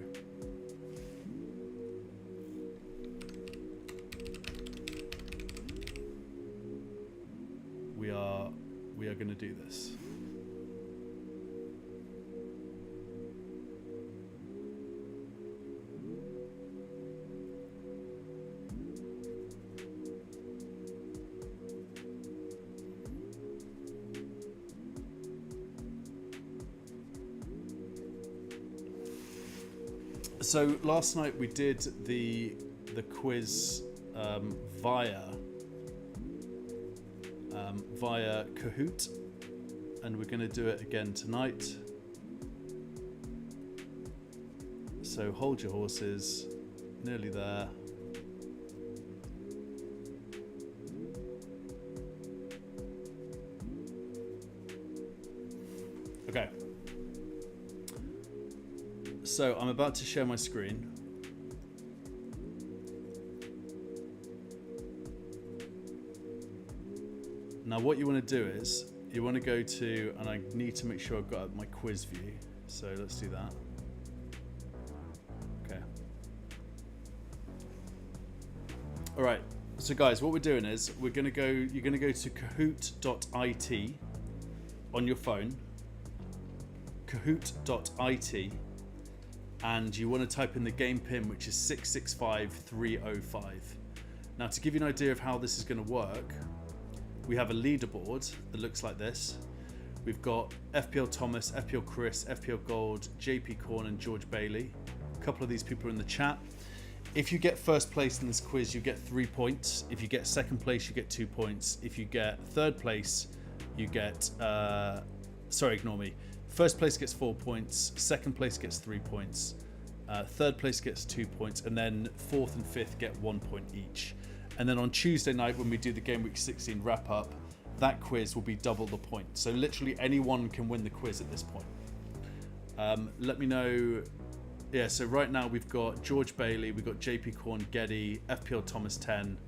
We are going to do this. So last night we did the quiz via Kahoot, and we're going to do it again tonight. So hold your horses, nearly there. Okay. So I'm about to share my screen. Now what you want to do is, you want to go to, and I need to make sure I've got up my quiz view. So let's do that. Okay. All right. So guys, what we're doing is, you're going to go to kahoot.it on your phone. Kahoot.it. And you want to type in the game pin, which is 665305. Now, to give you an idea of how this is going to work, we have a leaderboard that looks like this. We've got FPL Thomas, FPL Chris, FPL Gold, JP Corn, and George Bailey. A couple of these people are in the chat. If you get first place in this quiz, you get 3 points. If you get second place, you get 2 points. If you get third place, you get... sorry, ignore me. First place gets 4 points, second place gets 3 points, third place gets 2 points, and then fourth and fifth get 1 point each. And then on Tuesday night, when we do the Gameweek 16 wrap up, that quiz will be double the point. So literally anyone can win the quiz at this point. Let me know. Yeah, so right now we've got George Bailey, we've got JP Corn, Geddy, FPL Thomas 10.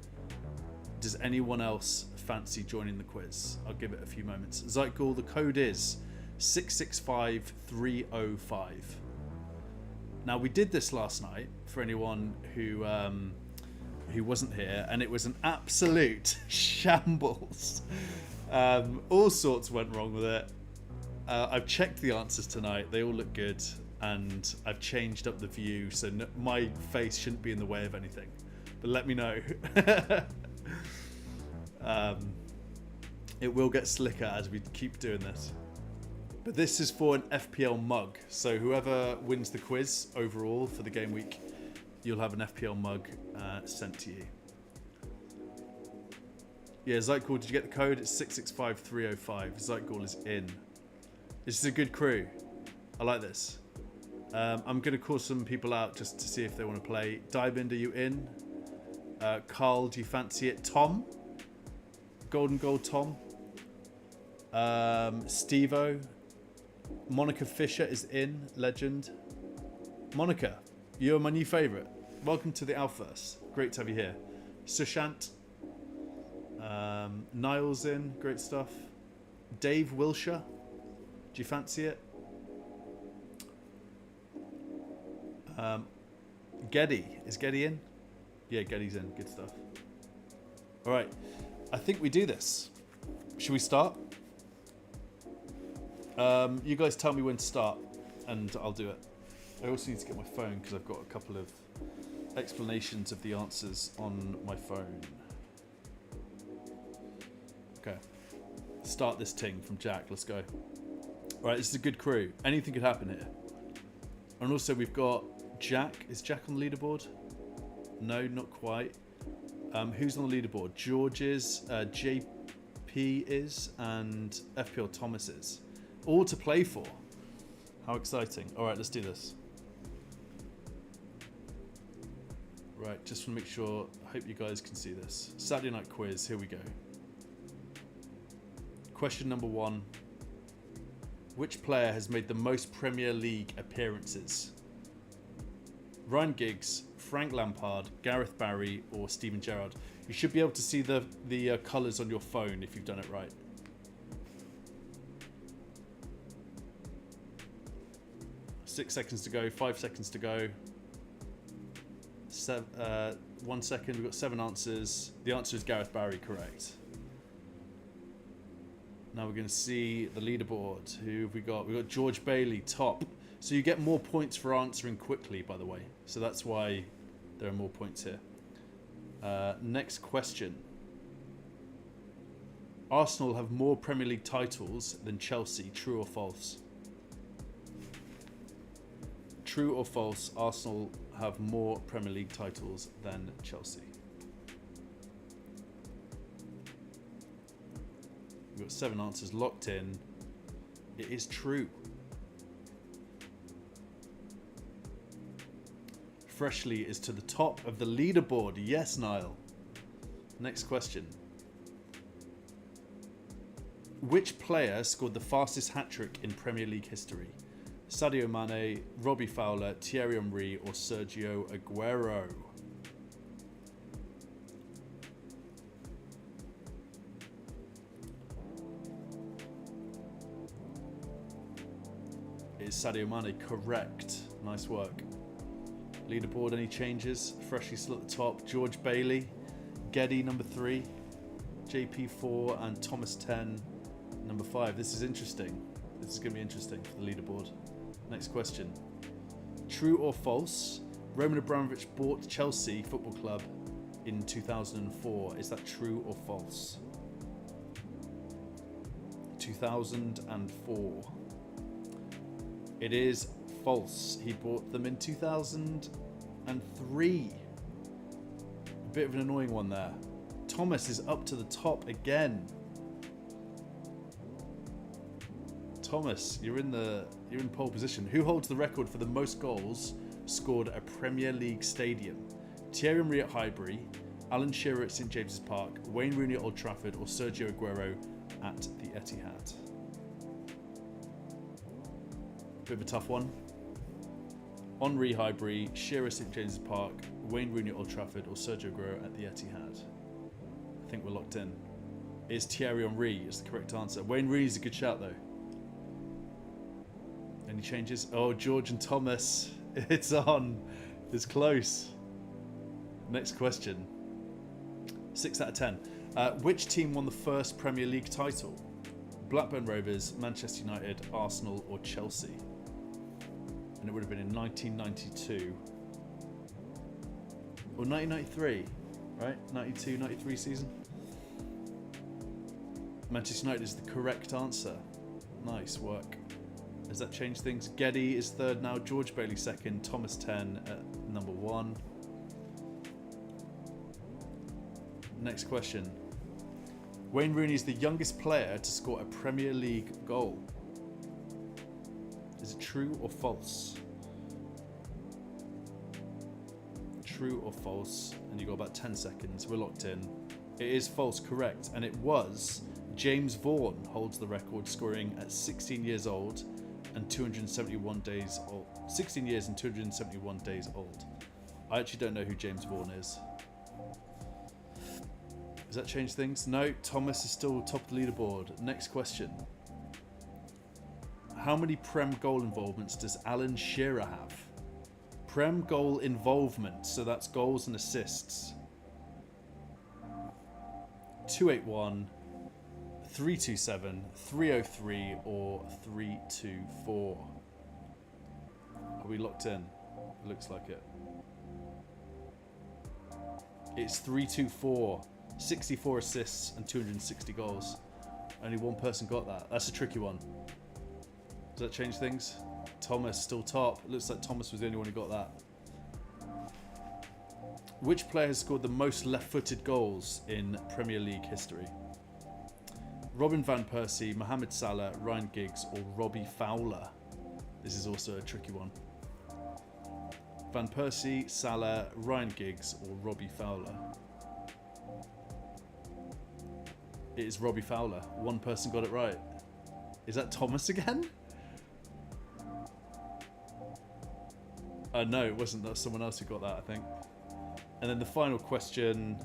Does anyone else fancy joining the quiz? I'll give it a few moments. Zeitgul, the code is 665305. Now we did this last night for anyone who wasn't here, and it was an absolute shambles. All sorts went wrong with it. I've checked the answers tonight; they all look good, and I've changed up the view so my face shouldn't be in the way of anything. But let me know. It will get slicker as we keep doing this. But this is for an FPL mug. So whoever wins the quiz overall for the game week, you'll have an FPL mug sent to you. Yeah, Zeitgul, did you get the code? It's 665305. Zeitgul is in. This is a good crew. I like this. I'm going to call some people out just to see if they want to play. Diamond, are you in? Carl, do you fancy it? Tom? Golden Gold Tom? Stevo? Monica Fisher is in, legend. Monica, you're my new favourite. Welcome to the Alphaverse. Great to have you here. Sushant. Niles in, great stuff. Dave Wilshire, do you fancy it? Geddy, is Geddy in? Yeah, Geddy's in, good stuff. All right, I think we do this. Should we start? You guys tell me when to start and I'll do it. I also need to get my phone because I've got a couple of explanations of the answers on my phone. Okay. Start this ting from Jack. Let's go. All right, this is a good crew. Anything could happen here. And also we've got Jack. Is Jack on the leaderboard? No, not quite. Who's on the leaderboard? George is, JP is, and FPL Thomas is. All to play for. How exciting. All right, let's do this. Right, just want to make sure, I hope you guys can see this. Saturday night quiz, here we go. Question number 1. Which player has made the most Premier League appearances? Ryan Giggs, Frank Lampard, Gareth Barry, or Steven Gerrard? You should be able to see the colours on your phone if you've done it right. Six seconds to go, 5 seconds to go. 1 second, we've got 7 answers. The answer is Gareth Barry, correct. Now we're going to see the leaderboard. Who have we got? We've got George Bailey, top. So you get more points for answering quickly, by the way. So that's why there are more points here. Next question. Arsenal have more Premier League titles than Chelsea, true or false? True or false, Arsenal have more Premier League titles than Chelsea? We've got 7 answers locked in. It is true. Freshly is to the top of the leaderboard. Yes, Niall. Next question. Which player scored the fastest hat-trick in Premier League history? Sadio Mane, Robbie Fowler, Thierry Henry, or Sergio Aguero? It is Sadio Mane, correct. Nice work. Leaderboard, any changes? Freshly still at the top. George Bailey, Geddy number 3, JP 4, and Thomas 10 number 5. This is interesting. This is going to be interesting for the leaderboard. Next question. True or false? Roman Abramovich bought Chelsea Football Club in 2004. Is that true or false? 2004. It is false. He bought them in 2003. A bit of an annoying one there. Thomas is up to the top again. Thomas, you're in pole position. Who holds the record for the most goals scored at a Premier League stadium? Thierry Henry at Highbury, Alan Shearer at St James's Park, Wayne Rooney at Old Trafford, or Sergio Aguero at the Etihad? Bit of a tough one. Henry Highbury, Shearer St James's Park, Wayne Rooney at Old Trafford, or Sergio Aguero at the Etihad? I think we're locked in. It's Thierry Henry is the correct answer. Wayne Rooney's a good shout though. Any changes? Oh, George and Thomas. It's on. It's close. Next question. 6 out of 10. Which team won the first Premier League title? Blackburn Rovers, Manchester United, Arsenal, or Chelsea? And it would have been in 1992. Or 1993, right? 92, 93 season. Manchester United is the correct answer. Nice work. Has that changed things? Geddy is 3rd now, George Bailey 2nd, Thomas 10 at number 1. Next question. Wayne Rooney is the youngest player to score a Premier League goal. Is it true or false? True or false? And you got about 10 seconds. We're locked in. It is false, correct. And it was James Vaughan holds the record, scoring at 16 years old and 271 days old. 16 years and 271 days old. I actually don't know who James Vaughan is. Does that change things? No, Thomas is still top of the leaderboard. Next question. How many Prem goal involvements does Alan Shearer have? Prem goal involvement, so that's goals and assists. 281, 327, 303, or 324. Are we locked in? It looks like it. It's 324. 64 assists and 260 goals. Only one person got that. That's a tricky one. Does that change things? Thomas still top. It looks like Thomas was the only one who got that. Which player has scored the most left-footed goals in Premier League history? Robin van Persie, Mohamed Salah, Ryan Giggs, or Robbie Fowler? This is also a tricky one. Van Persie, Salah, Ryan Giggs, or Robbie Fowler? It is Robbie Fowler. One person got it right. Is that Thomas again? No, it wasn't. That was someone else who got that, I think. And then the final question.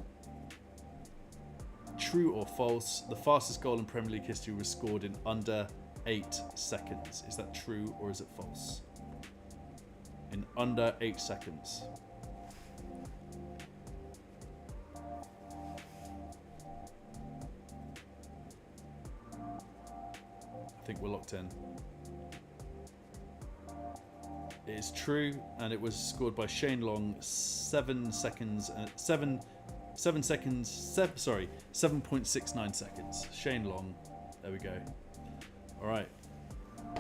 True or false? The fastest goal in Premier League history was scored in under 8 seconds. Is that true or is it false? In under 8 seconds. I think we're locked in. It is true, and it was scored by Shane Long. 7.69 seconds. Shane Long. There we go. All right,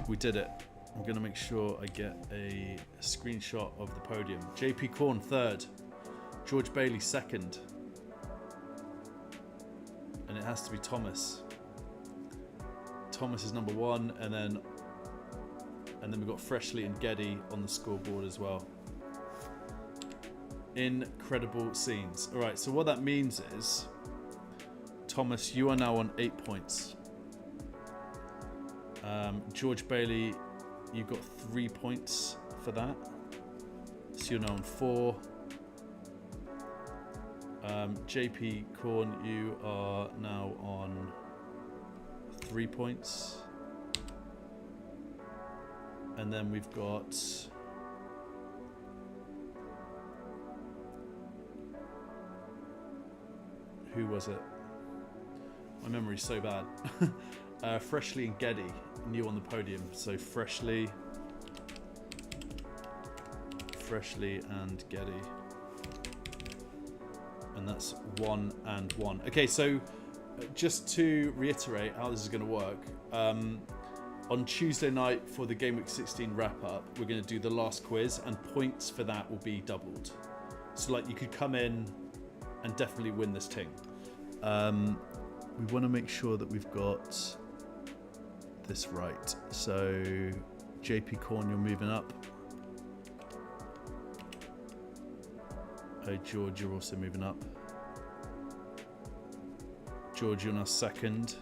we did it. I'm gonna make sure I get a screenshot of the podium. JP Corn third, George Bailey second, and it has to be Thomas. Thomas is number one, and then we've got Freshly and Geddy on the scoreboard as well. Incredible scenes. All right, so what that means is, Thomas, you are now on 8 points. George Bailey, you got 3 points for that, so you're now on 4. JP Corn, you are now on 3 points. And then we've got who was it? My memory's so bad. Freshly and Geddy, new on the podium. So Freshly and Geddy. And that's 1 and 1. Okay, so just to reiterate how this is going to work. On Tuesday night for the Gameweek 16 wrap-up, we're going to do the last quiz, and points for that will be doubled. So, like, you could come in and definitely win this thing. We want to make sure that we've got this right. So, JP Corn, you're moving up. Oh, George, you're also moving up. George, you're now second.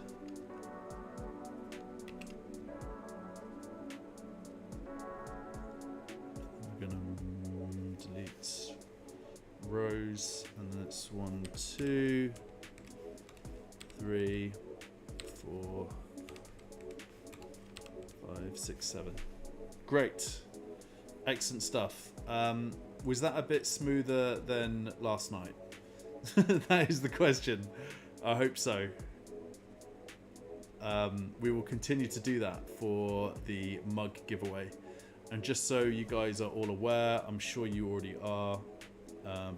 Rows, and then it's 1, 2, 3, 4, 5, 6, 7. Great, excellent stuff. Was that a bit smoother than last night? That is the question. I hope so. We will continue to do that for the mug giveaway, and just so you guys are all aware, I'm sure you already are.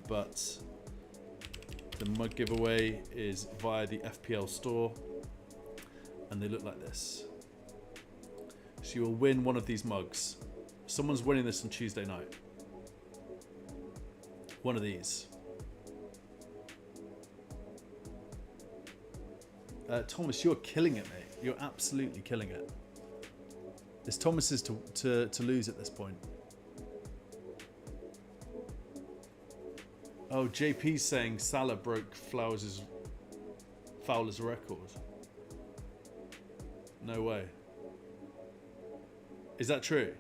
But the mug giveaway is via the FPL store, and they look like this. So you will win one of these mugs. Someone's winning this on Tuesday night. One of these. Thomas, you're killing it, mate. You're absolutely killing it. It's Thomas's to lose at this point. Oh, JP's saying Salah broke Fowler's record. No way. Is that true?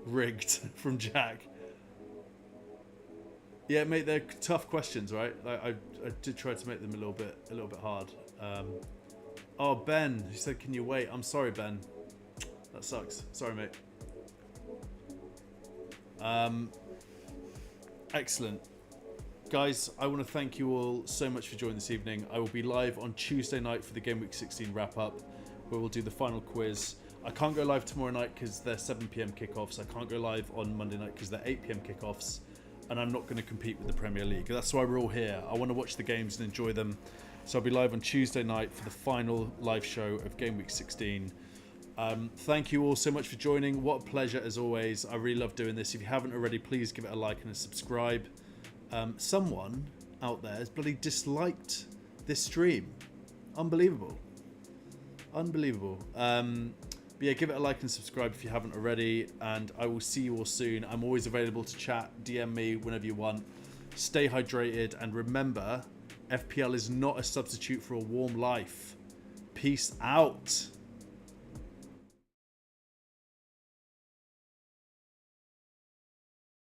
Rigged from Jack. Yeah, mate, they're tough questions, right? I did try to make them a little bit hard. Oh, Ben, he said, can you wait? I'm sorry, Ben. That sucks. Sorry, mate. Excellent. Guys, I want to thank you all so much for joining this evening. I will be live on Tuesday night for the Gameweek 16 wrap-up, where we'll do the final quiz. I can't go live tomorrow night because they're 7 p.m. kickoffs. I can't go live on Monday night because they're 8 p.m. kickoffs. And I'm not going to compete with the Premier League. That's why we're all here. I want to watch the games and enjoy them. So I'll be live on Tuesday night for the final live show of Game Week 16. Thank you all so much for joining. What a pleasure as always. I really love doing this. If you haven't already, please give it a like and a subscribe. Someone out there has bloody disliked this stream. Unbelievable. Unbelievable. But yeah, give it a like and subscribe if you haven't already, and I will see you all soon. I'm always available to chat. DM me whenever you want. Stay hydrated, and remember, FPL is not a substitute for a warm life. Peace out.